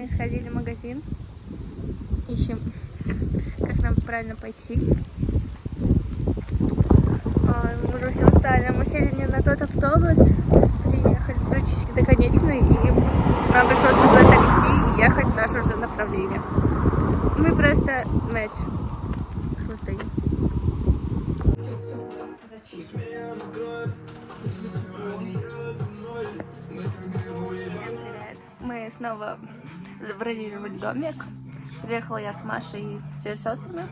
Мы сходили в магазин. Ищем, как нам правильно пойти. Мы уже все устали. Мы сели не на тот автобус. Приехали практически до конечной. И нам пришлось вызвать такси и ехать в наше уже направление. Мы просто матч. Крутые. Мы снова забронировали домик. Приехала я с Машей и с ее сестрами.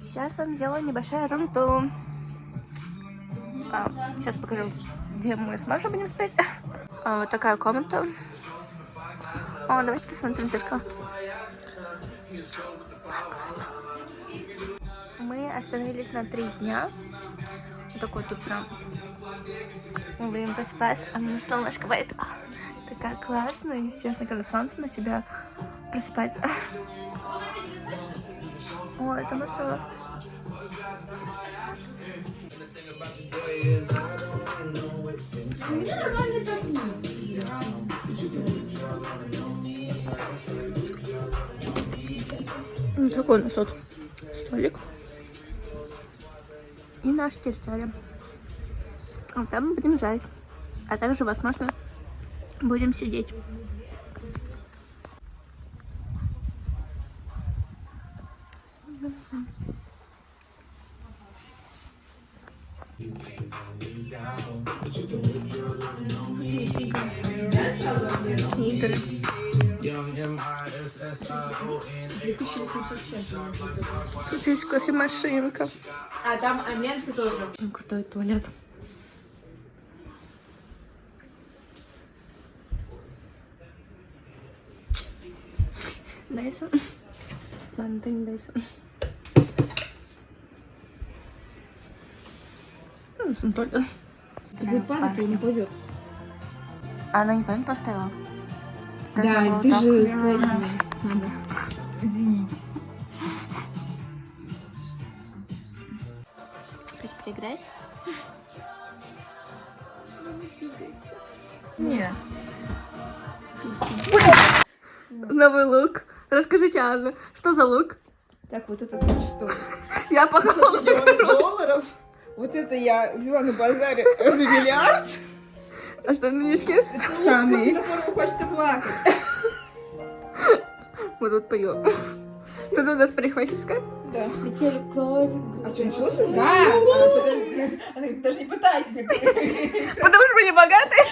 Сейчас вам сделаю небольшую рунту. Сейчас покажу, где мы с Машей будем спать. Вот такая комната. Давайте посмотрим в зеркало. Мы остановились на 3 дня. Вот такой тут прям. Мы будем поспать, а мне солнышко бывает. Такая классная, естественно, когда солнце на тебя просыпается. О, это масса. Такой у нас вот столик. И наша территория. Там мы будем жарить. А также, возможно, будем сидеть. Игры. Тут есть кофемашинка. А там ленты тоже. Крутой туалет. Дайсон. Ладно, ты не Дайсон. Туалет. Если будет падать, то не пойдет. Она не правильно поставила? Да, ты же надо. Извините. Хочешь поиграть? Нет. Новый лук. Расскажите, Анна, что за лук? Так, вот это значит что? Я похожа. $1 Вот это я взяла на базаре за миллиард. А что на нижке? Штаны. Которому хочется плакать. Мы тут поем. Тут у нас парикмахерская. Да. Метель кроется. А что, началось уже? Да. Подожди. Она говорит, даже не пытайтесь мне Потому что мы не богатые.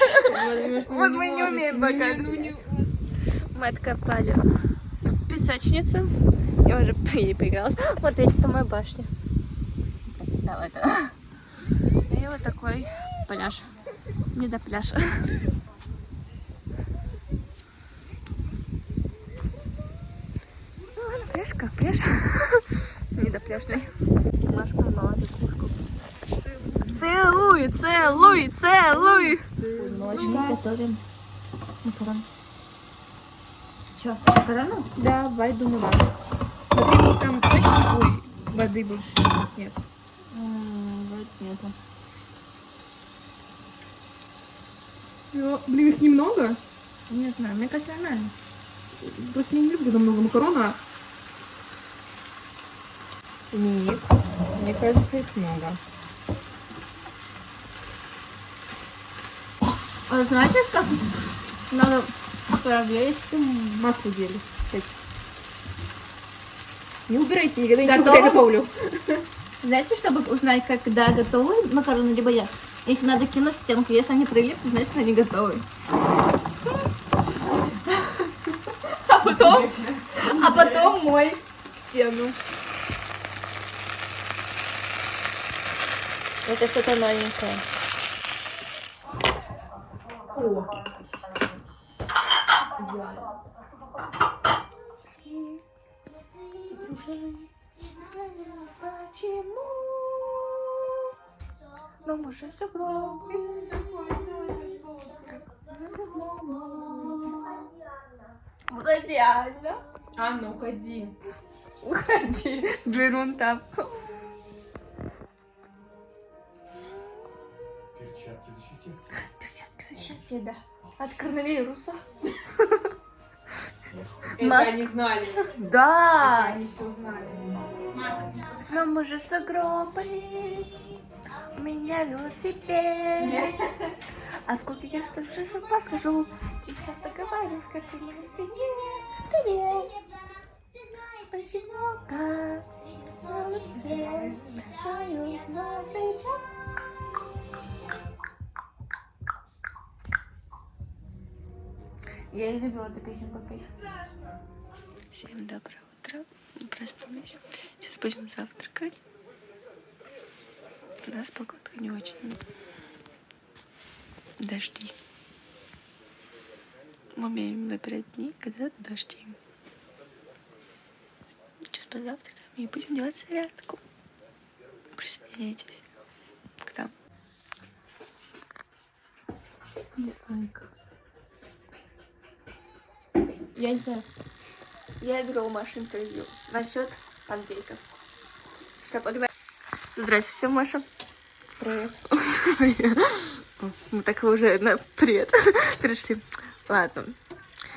Вот мы не умеем богатые. Мы откопали песочницу. Я уже поигралась. Вот эти там моя башня. Давай, да. И вот такой пляж. Не до пляжа. Ну ладно, пляж как пляж. Не до пляжный. Маша поймала кукушку. Целуй, целуй, целуй. Мы готовим макарон. Что, макарону? Да, Валь, думаю, да. Смотри, там точно воды больше нет. Вроде нету. Ну, блин, их немного. Не знаю, мне кажется, нормально. Просто не люблю, когда много макарона. Нет. Мне кажется, их много. А знаете, как надо проверить? Масло делю. Не убирайте никогда ничего, Готово? когда я готовлю. Знаете, чтобы узнать, когда готовы макароны, либо я, их надо кинуть в стенку. Если они прилипнут, значит, они готовы. А потом мой в стену. Это что-то новенькое. Почему? Но мы же сыграем. Вроде Анна. Анна, уходи. Уходи. Джерун там. Перчатки защитят. Перчатки защитят тебя от коронавируса. Маск- они знали. Да! Они все знали. Но мы же с огромной. У меня велосипед. А сколько я стою, сейчас вам подскажу. И часто говорю в картине на стене. Привет. Спасибо. Я и любила эту песенку петь. Всем доброе утро. Мы проснулись. Сейчас будем завтракать. У нас погода не очень. Дожди. Мы умеем выбирать дни, когда дожди. Сейчас позавтракаем и будем делать зарядку. Присоединяйтесь к нам. Дизлайк. Я не знаю. Я беру у Маши интервью насчет панкейков. Что, погнали? Здравствуйте, Маша. Привет. Мы так уже на привет перешли. Ладно.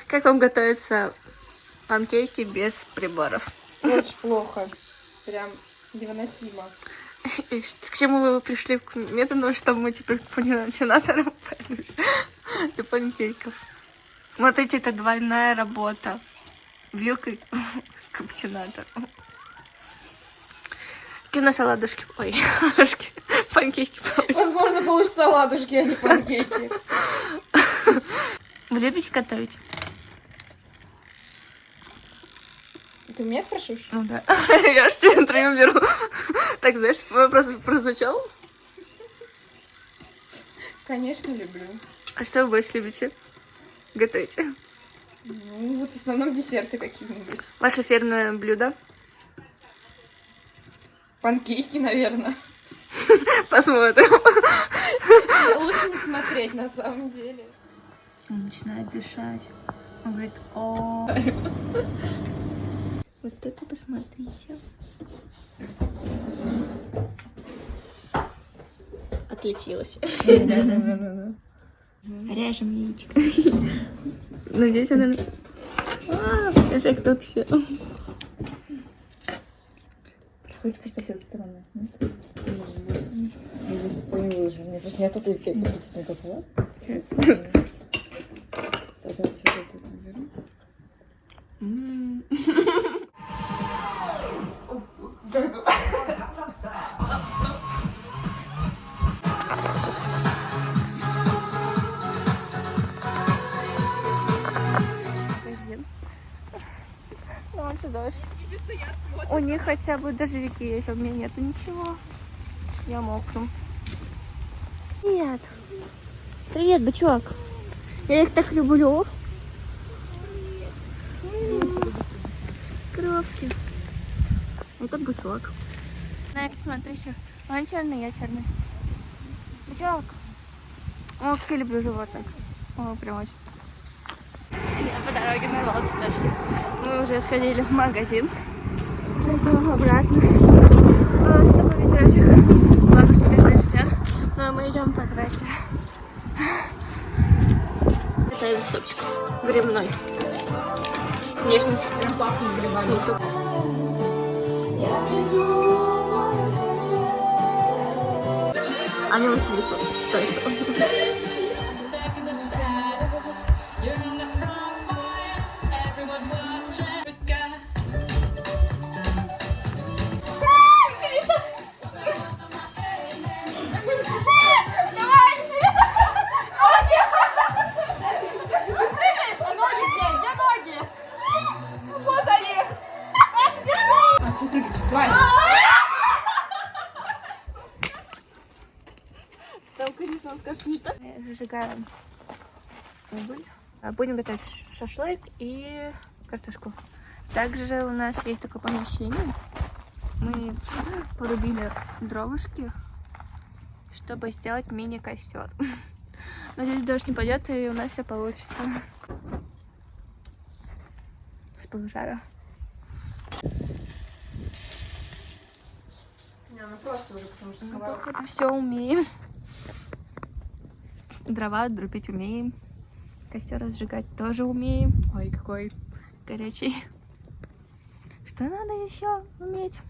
Как вам готовятся панкейки без приборов? Очень плохо. Прям невыносимо. И к чему вы пришли к методу, чтобы мы теперь по начинаторам пользовались для панкейков? Смотрите, это двойная работа. Вилкой к начинатору. Какие у нас оладушки? Ой, оладушки. Панкейки. Возможно, получится оладушки, а не панкейки. Вы любите готовить? Ты меня спрашиваешь? Ну да. Я ж тебе интервью беру. Так, знаешь, вопрос прозвучал? Конечно, люблю. А что вы больше любите готовить? Ну, вот в основном десерты какие-нибудь. Ваше фирменное блюдо? Панкейки, наверное. Посмотрим. Лучше не смотреть, на самом деле. Он начинает дышать. Он говорит, о. Вот это посмотрите. Отличилась. Режем яичко. Ну здесь она... Эффект тут все. Хоть просто с этой стороны. Я здесь стою и выложу. Мне просто не только на этот глаз. Тогда все тут наберу. Вон туда. У них хотя бы дождевики есть, а у меня нету ничего. Я мокну. Привет. Привет, бычок. Я их так люблю. Коровки. Это бычок. Так, смотрите. Он черный, я черный. Бычок. О, как я люблю животных. О, прям очень. Я по дороге нарвала цветочки. Мы уже сходили в магазин. Зайдем обратно. Вот такой ветерочек. Ладно, что без дождя. Но мы идем по трассе. Готовим супчик. Грибной. Внешность. Прям пахнет грибами. Они Василиса. Кстати. Там, конечно, он скажет не так. Зажигаем уголь. Будем готовить шашлык и картошку. Также у нас есть такое помещение. Мы порубили дровушки, чтобы сделать мини-костер. Надеюсь, дождь не пойдет и у нас все получится. С пожара. Не, ну просто уже, потому что Мы, сковородка. походу, все умеем. Дрова друбить умеем. Костер разжигать тоже умеем. Ой, какой горячий. Что надо еще уметь?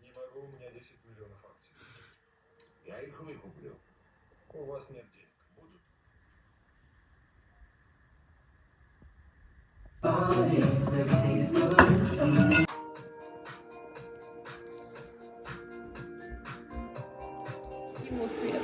Не могу, у меня 10 миллионов акций. Я их выкуплю. У вас нет денег. Будут? Ему свет.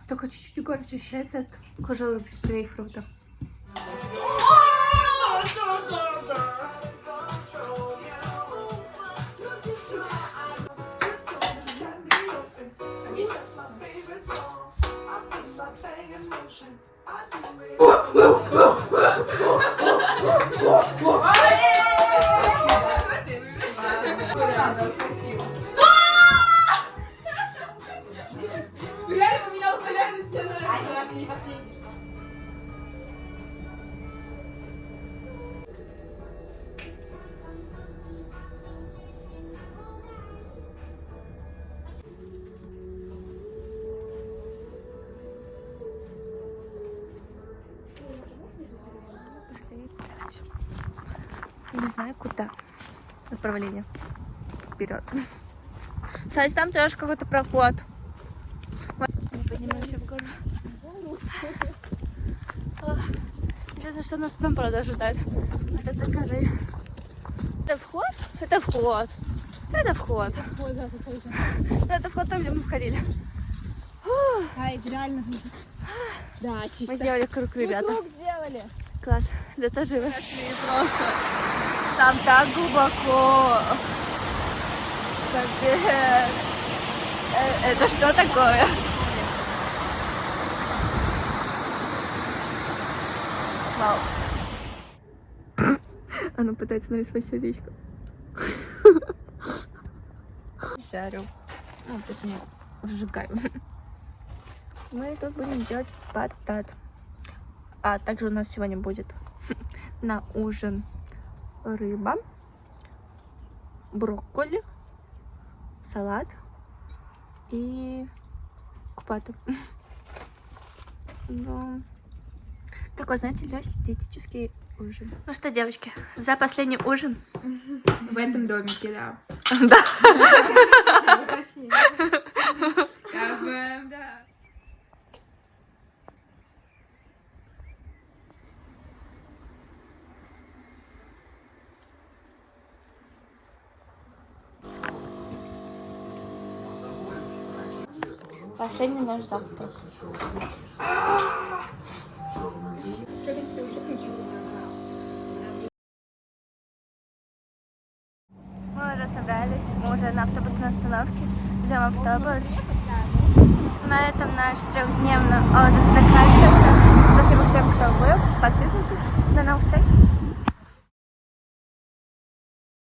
Только чуть-чуть горечь ощущается от кожуры грейпфрута. Не знаю, куда. Направление. Вперед. Сань, там тоже какой-то проход. Мы поднимаемся в гору. Интересно, что нас там, правда, ожидает. От этой горы. Это вход? Это вход. Это вход. Это вход там, где мы входили. Ай, реально. Да, чисто. Мы сделали круг, ребята. Круг сделали. Класс. Да тоже вы. Пошли просто. Там так глубоко. Капец. Это что такое? Вау. Она пытается нарисовать сердечко. Жарю. Ну, точнее, сжигаю. Мы тут будем делать батат. А также у нас сегодня будет на ужин рыба, брокколи, салат и купаты. Ну, такой, знаете, легкий диетический ужин. Ну что, девочки, за последний ужин. В этом домике, да. Да. Как бы, да. Последний наш завтрак. Мы уже собрались, мы уже на автобусной остановке. Ждем автобус. На этом наш трехдневный отдых заканчивается. Спасибо тем, кто был. Подписывайтесь. До новых встреч.